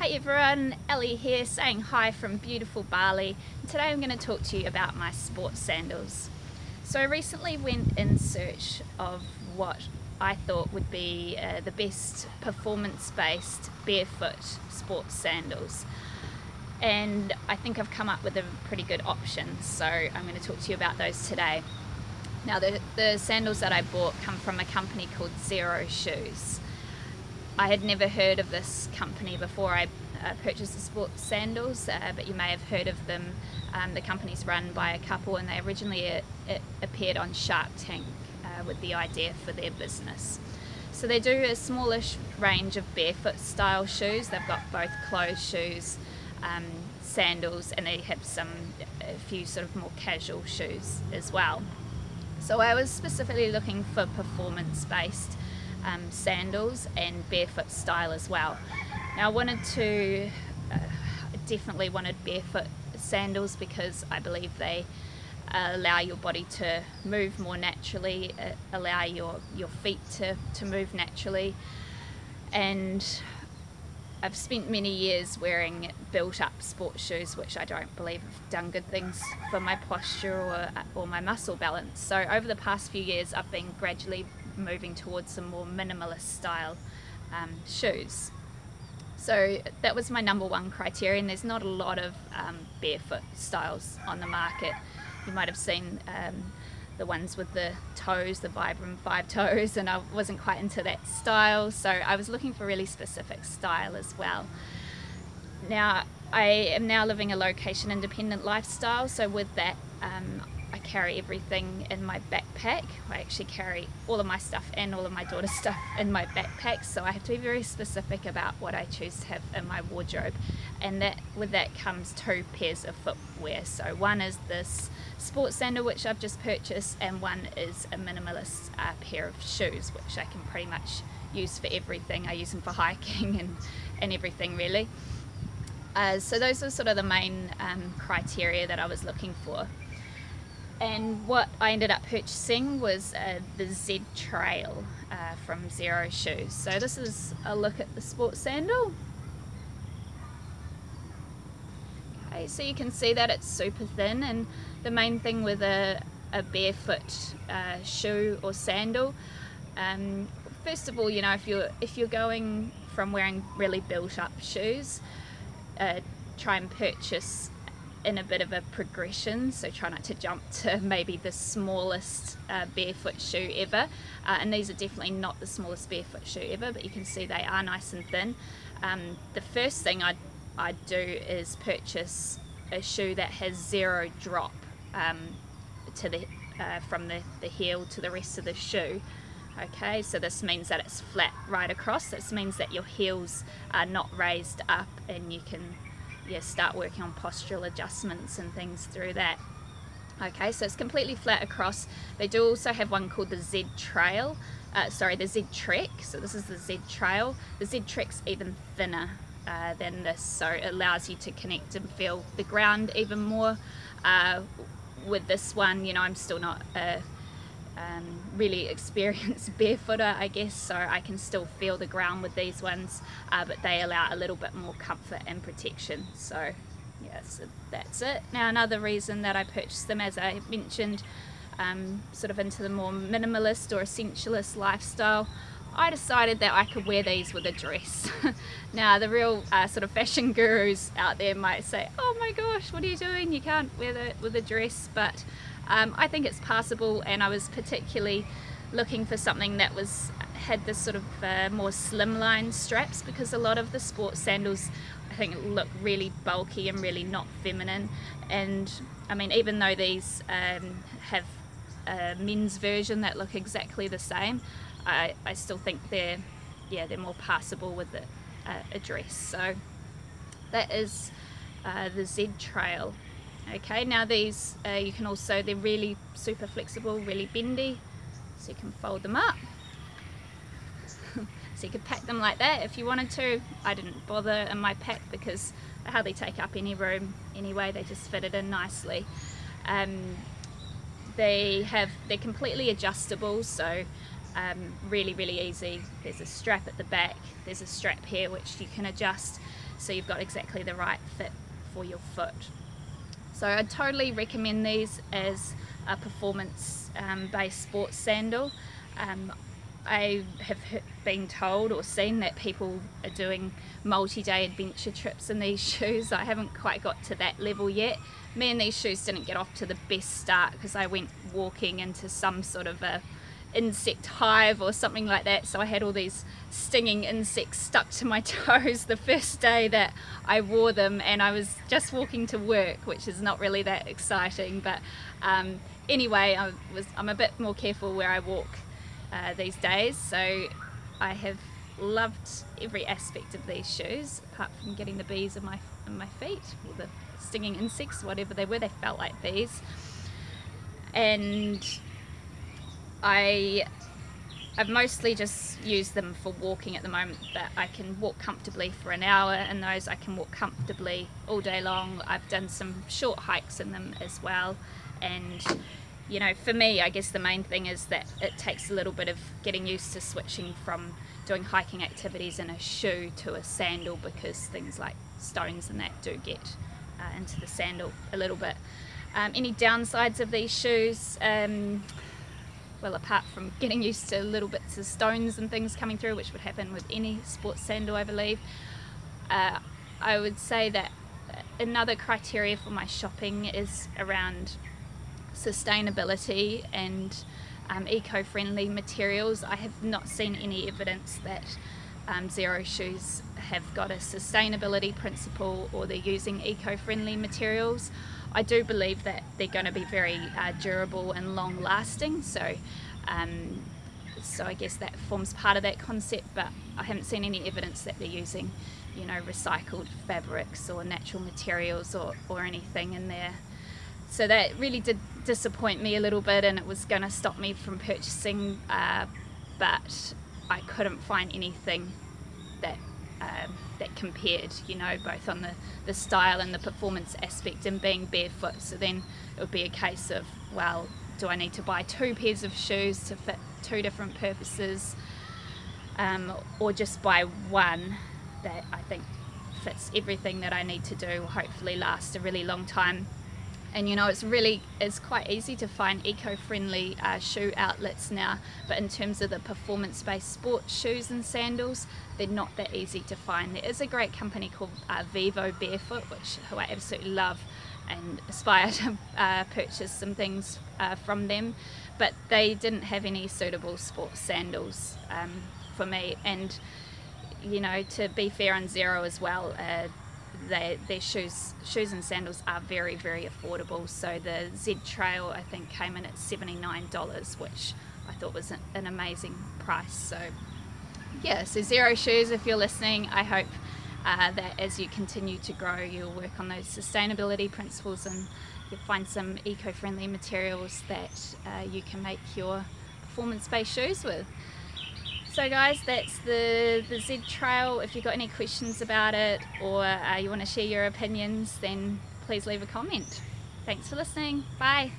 Hi everyone, Ellie here saying hi from beautiful Bali. Today I'm going to talk to you about my sports sandals. So I recently went in search of what I thought would be the best performance-based barefoot sports sandals. And I think I've come up with a pretty good option, so I'm going to talk to you about those today. Now the sandals that I bought come from a company called Xero Shoes. I had never heard of this company before I purchased the sports sandals, but you may have heard of them. The company's run by a couple, and they originally appeared on Shark Tank with the idea for their business. So they do a smallish range of barefoot style shoes. They've got both closed shoes, sandals, and they have a few sort of more casual shoes as well. So I was specifically looking for performance-based sandals and barefoot style as well. Now I definitely wanted barefoot sandals because I believe they allow your body to move more naturally, allow your feet to move naturally. And I've spent many years wearing built-up sports shoes, which I don't believe have done good things for my posture or my muscle balance. So over the past few years I've been gradually moving towards some more minimalist style shoes. So that was my number one criteria, and there's not a lot of barefoot styles on the market. You might have seen the ones with the toes, the Vibram 5 toes, and I wasn't quite into that style, so I was looking for really specific style as well. Now I am now living a location independent lifestyle, so with that I carry everything in my backpack. I actually carry all of my stuff and all of my daughter's stuff in my backpack, so I have to be very specific about what I choose to have in my wardrobe, and with that comes two pairs of footwear. So one is this sports sandal which I've just purchased, and one is a minimalist pair of shoes which I can pretty much use for everything. I use them for hiking and everything really. So those are sort of the main criteria that I was looking for. And what I ended up purchasing was the Z Trail from Xero Shoes. So this is a look at the sports sandal. Okay, so you can see that it's super thin, and the main thing with a barefoot shoe or sandal, first of all, you know, if you're going from wearing really built up shoes, try and purchase in a bit of a progression, so try not to jump to maybe the smallest barefoot shoe ever, and these are definitely not the smallest barefoot shoe ever, but you can see they are nice and thin. The first thing I'd do is purchase a shoe that has zero drop from the heel to the rest of the shoe. Okay, so this means that it's flat right across. This means that your heels are not raised up, and you can start working on postural adjustments and things through that. Okay, so it's completely flat across. They do also have one called the Z Trail, the Z Trek. So this is the Z Trail. The Z Trek's even thinner than this, so it allows you to connect and feel the ground even more. With this one, you know, I'm still not a really experienced barefooter, I guess, so I can still feel the ground with these ones, but they allow a little bit more comfort and protection. So yeah, so that's it. Now another reason that I purchased them, as I mentioned, sort of into the more minimalist or essentialist lifestyle, I decided that I could wear these with a dress. Now the real sort of fashion gurus out there might say, oh my gosh, what are you doing? You can't wear that with a dress, but I think it's passable, and I was particularly looking for something that had this sort of more slimline straps, because a lot of the sports sandals I think look really bulky and really not feminine. And I mean, even though these have a men's version that look exactly the same, I still think they're more passable with a dress. So that is the Z Trail. Okay, now these they're really super flexible, really bendy, so you can fold them up. So you could pack them like that if you wanted to. I didn't bother in my pack because they hardly take up any room anyway. They just fit it in nicely. They're completely adjustable, so really easy. There's a strap at the back, there's a strap here which you can adjust so you've got exactly the right fit for your foot. So I totally recommend these as a performance based sports sandal. I have been told or seen that people are doing multi-day adventure trips in these shoes. I haven't quite got to that level yet. Me and these shoes didn't get off to the best start because I went walking into some sort of a insect hive or something like that, so I had all these stinging insects stuck to my toes the first day that I wore them, and I was just walking to work, which is not really that exciting, but anyway, I'm a bit more careful where I walk these days. So I have loved every aspect of these shoes, apart from getting the bees in my feet, or the stinging insects, whatever they were. They felt like bees. And I've mostly just used them for walking at the moment, but I can walk comfortably for an hour in those. I can walk comfortably all day long. I've done some short hikes in them as well, and you know, for me, I guess the main thing is that it takes a little bit of getting used to switching from doing hiking activities in a shoe to a sandal, because things like stones and that do get into the sandal a little bit. Any downsides of these shoes? Well, apart from getting used to little bits of stones and things coming through, which would happen with any sports sandal, I believe, I would say that another criteria for my shopping is around sustainability and eco-friendly materials. I have not seen any evidence that Xero shoes have got a sustainability principle or they're using eco-friendly materials. I do believe that they're going to be very durable and long-lasting, so I guess that forms part of that concept, but I haven't seen any evidence that they're using, you know, recycled fabrics or natural materials or anything in there. So that really did disappoint me a little bit, and it was going to stop me from purchasing, but I couldn't find anything that compared, you know, both on the style and the performance aspect and being barefoot. So then it would be a case of, well, do I need to buy 2 pairs of shoes to fit 2 different purposes, or just buy one that I think fits everything that I need to do, hopefully last a really long time. And you know, it's quite easy to find eco-friendly shoe outlets now, but in terms of the performance-based sports shoes and sandals, they're not that easy to find. There is a great company called Barefoot, who I absolutely love and aspire to purchase some things from them, but they didn't have any suitable sports sandals for me. And you know, to be fair on Xero as well, their shoes and sandals are very, very affordable. So the Z Trail, I think, came in at $79, which I thought was an amazing price. So yeah, so Xero shoes, if you're listening, I hope that as you continue to grow, you'll work on those sustainability principles and you'll find some eco-friendly materials that you can make your performance-based shoes with. So guys, that's the Z Trail. If you've got any questions about it, or you want to share your opinions, then please leave a comment. Thanks for listening. Bye.